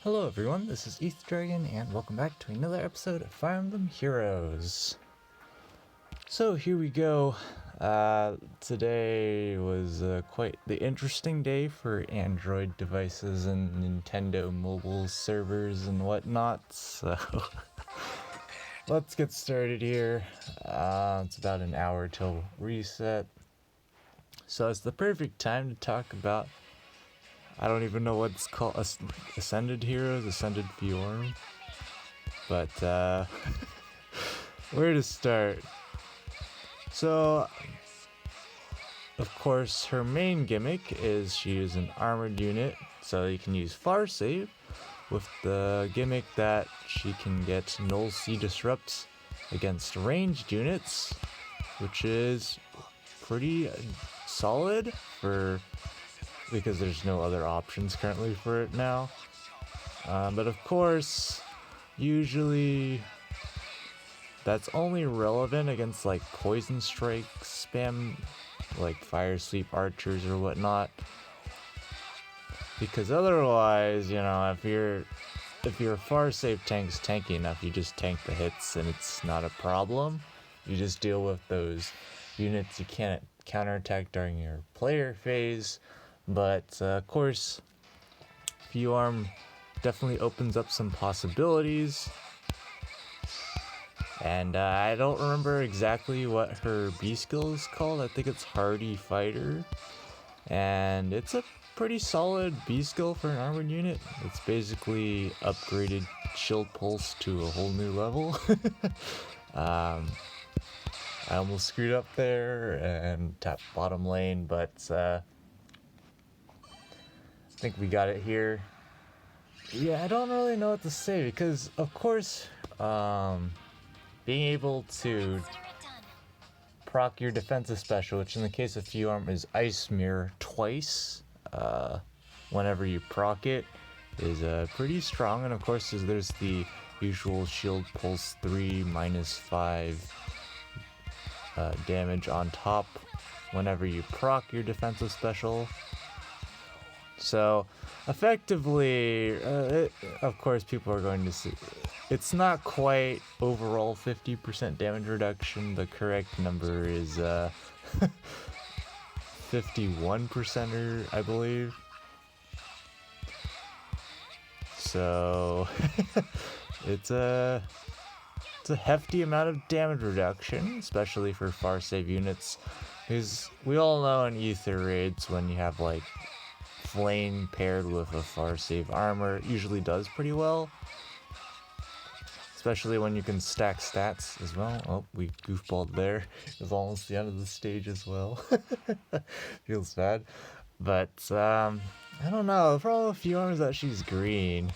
Hello everyone, this is ETH Dragon, and welcome back to another episode of Fire Emblem Heroes. So here we go. Today was quite the interesting day for Android devices and Nintendo mobile servers and whatnot, so let's get started here. It's about an hour till reset, so it's the perfect time to talk about, I don't even know what it's called, Ascended Heroes, Ascended Fjorm. But, where to start? So, of course, her main gimmick is she is an armored unit, so you can use Far Save with the gimmick that she can get Null C Disrupts against ranged units, which is pretty solid because there's no other options currently for it now. But of course, usually that's only relevant against like poison strike spam, like fire sweep archers or whatnot. Because otherwise, you know, if your far save tank's tanky enough, you just tank the hits and it's not a problem. You just deal with those units you can't counterattack during your player phase. But of course, Fjorm definitely opens up some possibilities. And I don't remember exactly what her B skill is called. I think it's Hardy Fighter. And it's a pretty solid B skill for an armored unit. It's basically upgraded Shield Pulse to a whole new level. I almost screwed up there and tapped bottom lane, but I think we got it here. Yeah, I don't really know what to say because, of course, being able to proc your defensive special, which in the case of Fjorm is Ice Mirror twice, whenever you proc it, is pretty strong. And of course, there's the usual Shield Pulse 3 -5 damage on top whenever you proc your defensive special. So, effectively, of course, people are going to see it's not quite overall 50% damage reduction. The correct number is 51%, I believe. So, it's a hefty amount of damage reduction, especially for far save units. Because we all know in Ether raids, when you have like Flame paired with a far save armor, it usually does pretty well. Especially when you can stack stats as well. Oh, we goofballed there. It was almost the end of the stage as well. Feels bad. But, I don't know. The problem with Fjorm is that she's green.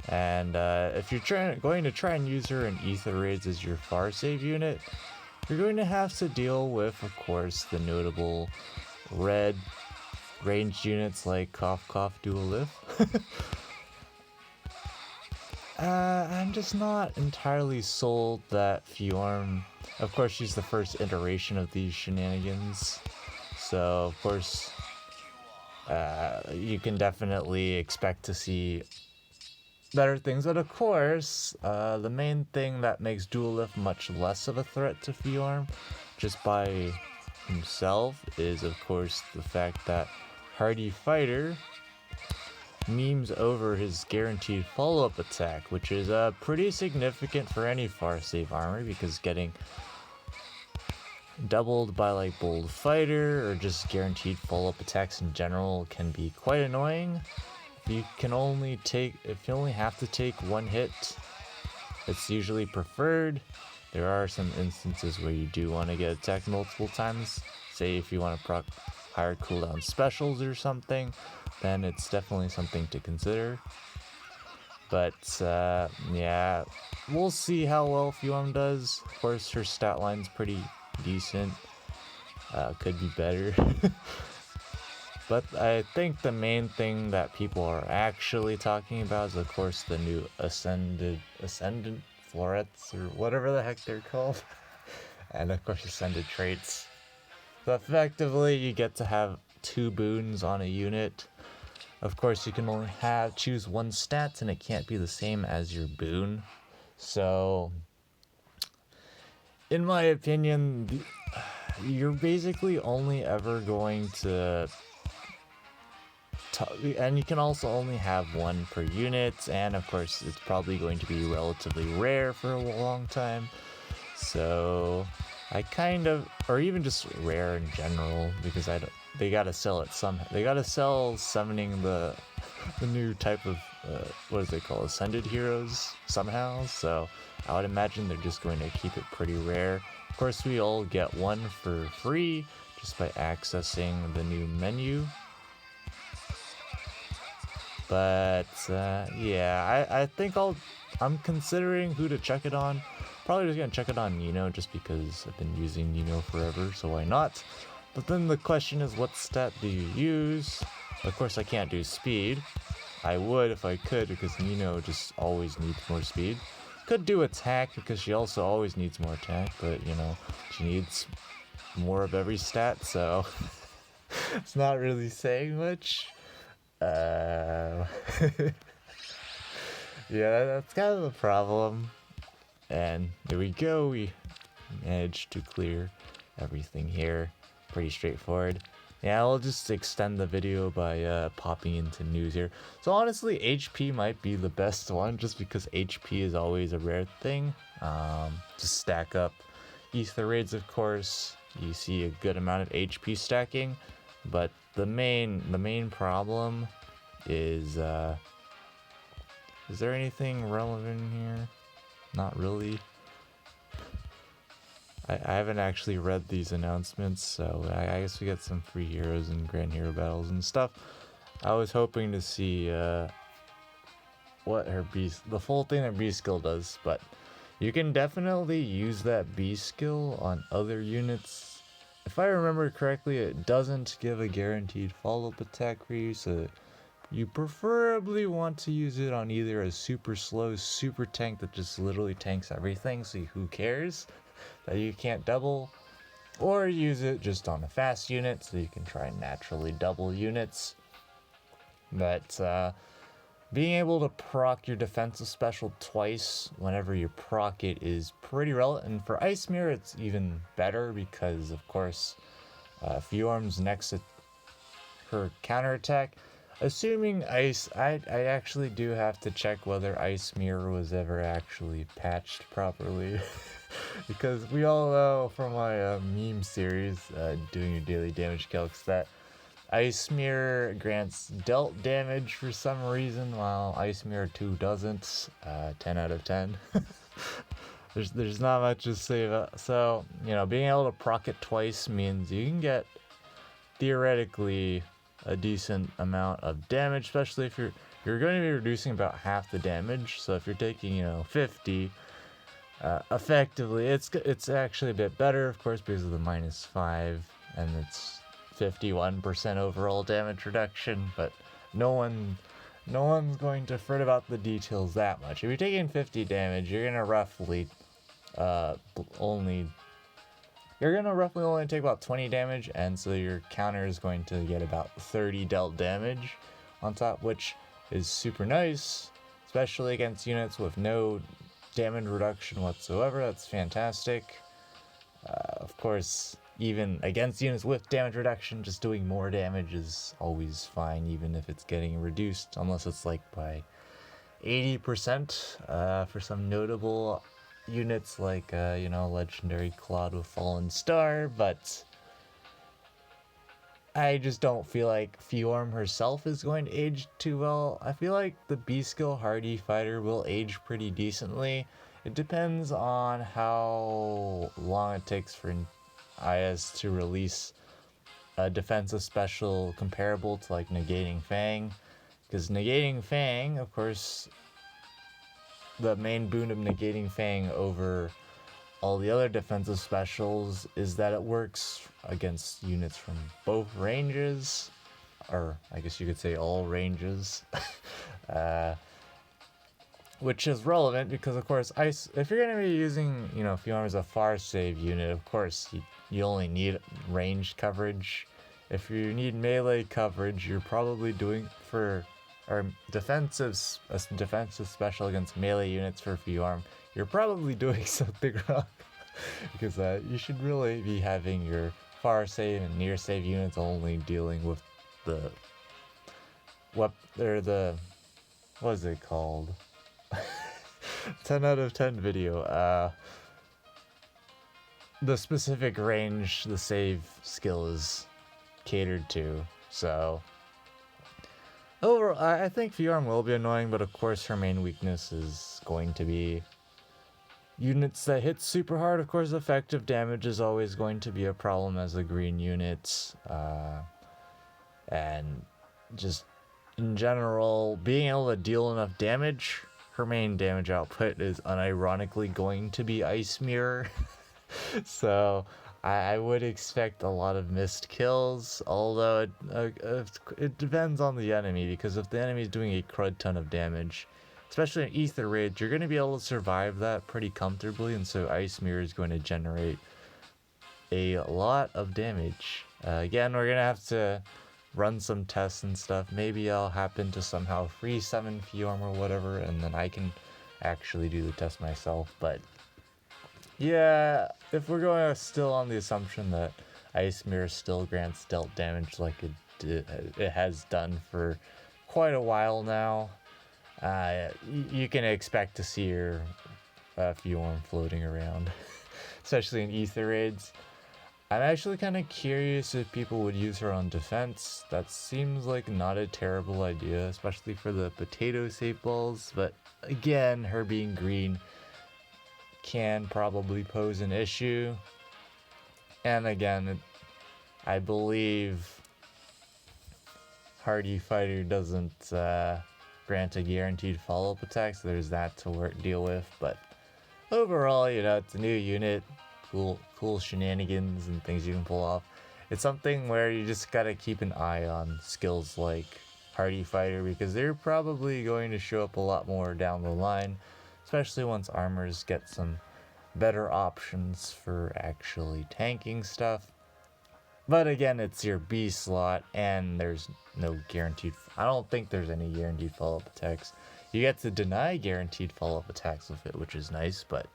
And if you're going to try and use her in Ether raids as your far save unit, you're going to have to deal with, of course, the notable red ranged units like Cough Cough Duelith. I'm just not entirely sold that Fjorm, of course she's the first iteration of these shenanigans, so of course you can definitely expect to see better things, but of course the main thing that makes Duelith much less of a threat to Fjorm just by himself is of course the fact that Hardy Fighter memes over his guaranteed follow-up attack, which is pretty significant for any far save armor, because getting doubled by like Bold Fighter or just guaranteed follow-up attacks in general can be quite annoying. If you only have to take one hit, it's usually preferred. There are some instances where you do want to get attacked multiple times. Say if you want to proc higher cooldown specials or something, then it's definitely something to consider. But yeah, we'll see how well Fjorm does. Of course, her stat line's pretty decent. Could be better. But I think the main thing that people are actually talking about is, of course, the new Ascended Florets, or whatever the heck they're called. And of course, Ascended traits. So effectively, you get to have 2 boons on a unit. Of course, you can only choose one stat, and it can't be the same as your boon. So, in my opinion, you're basically only ever going to and you can also only have one per unit, and of course it's probably going to be relatively rare for a long time. So I kind of, or even just rare in general, because they gotta sell it somehow. They gotta sell summoning the new type of what is it called, Ascended heroes somehow. So I would imagine they're just going to keep it pretty rare. Of course, we all get one for free just by accessing the new menu. But yeah, I think I'm considering who to check it on. Probably just gonna check it on Nino, just because I've been using Nino forever, so why not? But then the question is, what stat do you use? Of course, I can't do speed. I would if I could, because Nino just always needs more speed. Could do attack, because she also always needs more attack, but you know, she needs more of every stat, so it's not really saying much. Yeah, that's kind of the problem. And there we go, we managed to clear everything here. Pretty straightforward. Yeah, I'll just extend the video by popping into news here. So honestly, HP might be the best one, just because HP is always a rare thing. To stack up Ether Raids, of course, you see a good amount of HP stacking, but the main problem is there anything relevant here? Not really. I haven't actually read these announcements, so I guess we get some free heroes and grand hero battles and stuff. I was hoping to see what her the full thing that B skill does, but you can definitely use that B skill on other units. If I remember correctly, it doesn't give a guaranteed follow-up attack for you, so you preferably want to use it on either a super slow super tank that just literally tanks everything, so who cares that you can't double, or use it just on a fast unit so you can try and naturally double units. But being able to proc your defensive special twice whenever you proc it is pretty relevant, and for Ice Mirror it's even better, because of course Fjorm's next to her counterattack. Assuming Ice, I actually do have to check whether Ice Mirror was ever actually patched properly. Because we all know from my meme series, doing your daily damage calcs, that Ice Mirror grants dealt damage for some reason, while Ice Mirror 2 doesn't. 10 out of 10. There's not much to say about. So, you know, being able to proc it twice means you can get theoretically a decent amount of damage, especially if you're going to be reducing about half the damage. So if you're taking, you know, 50, effectively it's actually a bit better, of course, because of the -5, and it's 51% overall damage reduction. But no one's going to fret about the details that much. If you're taking 50 damage, you're gonna roughly only take about 20 damage, and so your counter is going to get about 30 dealt damage on top, which is super nice, especially against units with no damage reduction whatsoever. That's fantastic. Of course, even against units with damage reduction, just doing more damage is always fine, even if it's getting reduced, unless it's like by 80% for some notable units like you know, Legendary Claude with Fallen Star. But I just don't feel like Fjorm herself is going to age too well. I feel like the B skill Hardy Fighter will age pretty decently. It depends on how long it takes for IS to release a defensive special comparable to like Negating Fang. Because Negating Fang, of course, the main boon of Negating Fang over all the other defensive specials is that it works against units from both ranges, or I guess you could say all ranges, which is relevant because, of course, if you're going to be using, you know, Fjorm as a far save unit, of course, you only need ranged coverage. if you need melee coverage, you're probably doing for or defensive special against melee units for Fjorm, you're probably doing something wrong. Because you should really be having your far save and near save units only dealing with the what is it called? 10 out of 10 video. The specific range the save skill is catered to. So overall, I think Fjorm will be annoying, but of course her main weakness is going to be units that hit super hard. Of course, effective damage is always going to be a problem as a green unit. And just in general, being able to deal enough damage, her main damage output is unironically going to be Ice Mirror. So I would expect a lot of missed kills, although it depends on the enemy, because if the enemy is doing a crud ton of damage, especially in Ether Rage, you're going to be able to survive that pretty comfortably, and so Ice Mirror is going to generate a lot of damage. Again, we're going to have to run some tests and stuff. Maybe I'll happen to somehow free summon Fjorm or whatever, and then I can actually do the test myself. But yeah, if we're going still on the assumption that Ice Mirror still grants dealt damage like it has done for quite a while now, you can expect to see your Fjorm floating around, especially in Ether Raids. I'm actually kind of curious if people would use her on defense. That seems like not a terrible idea, especially for the potato safe balls, but again, her being green can probably pose an issue. And again, I believe Hardy Fighter doesn't grant a guaranteed follow-up attack, so there's that to deal with. But overall, you know, it's a new unit, cool shenanigans and things you can pull off. It's something where you just gotta keep an eye on skills like Hardy Fighter, because they're probably going to show up a lot more down the line, especially once armors get some better options for actually tanking stuff. But again, it's your B slot, and there's no guaranteed. I don't think there's any guaranteed follow-up attacks. You get to deny guaranteed follow-up attacks with it, which is nice, but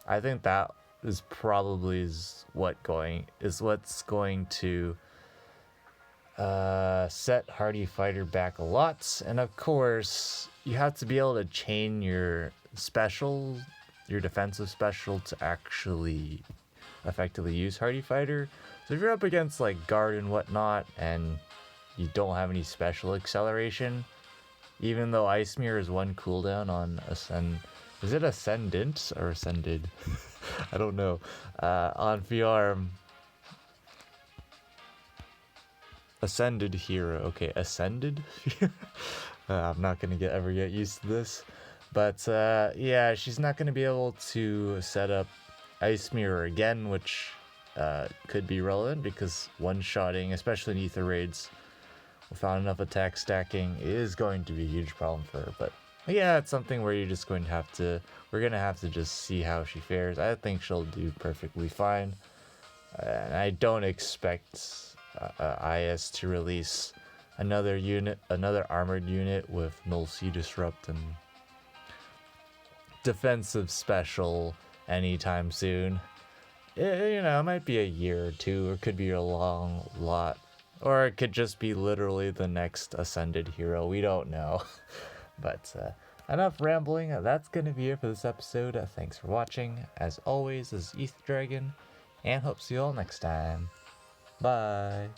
I think that is probably what's going to set Hardy Fighter back a lot. And of course, you have to be able to chain your special, your defensive special, to actually effectively use Hardy Fighter. So if you're up against like guard and whatnot, and you don't have any special acceleration, even though Ice Mirror is one cooldown on is it Ascendant or Ascended? I don't know. On Fjorm, Ascended Hero. Okay, Ascended. I'm not gonna ever get used to this, but yeah, she's not gonna be able to set up Ice Mirror again, which could be relevant, because one-shotting, especially in Ether Raids, without enough attack stacking, is going to be a huge problem for her. But yeah, it's something where you're just going to have to, we're going to have to just see how she fares. I think she'll do perfectly fine. And I don't expect IS to release another armored unit with Null Sea Disrupt and defensive special anytime soon. You know, it might be a year or two, or it could be a long lot, or it could just be literally the next Ascended hero. We don't know. But enough rambling. That's going to be it for this episode. Thanks for watching. As always, this is Ether Dragon, and hope to see you all next time. Bye.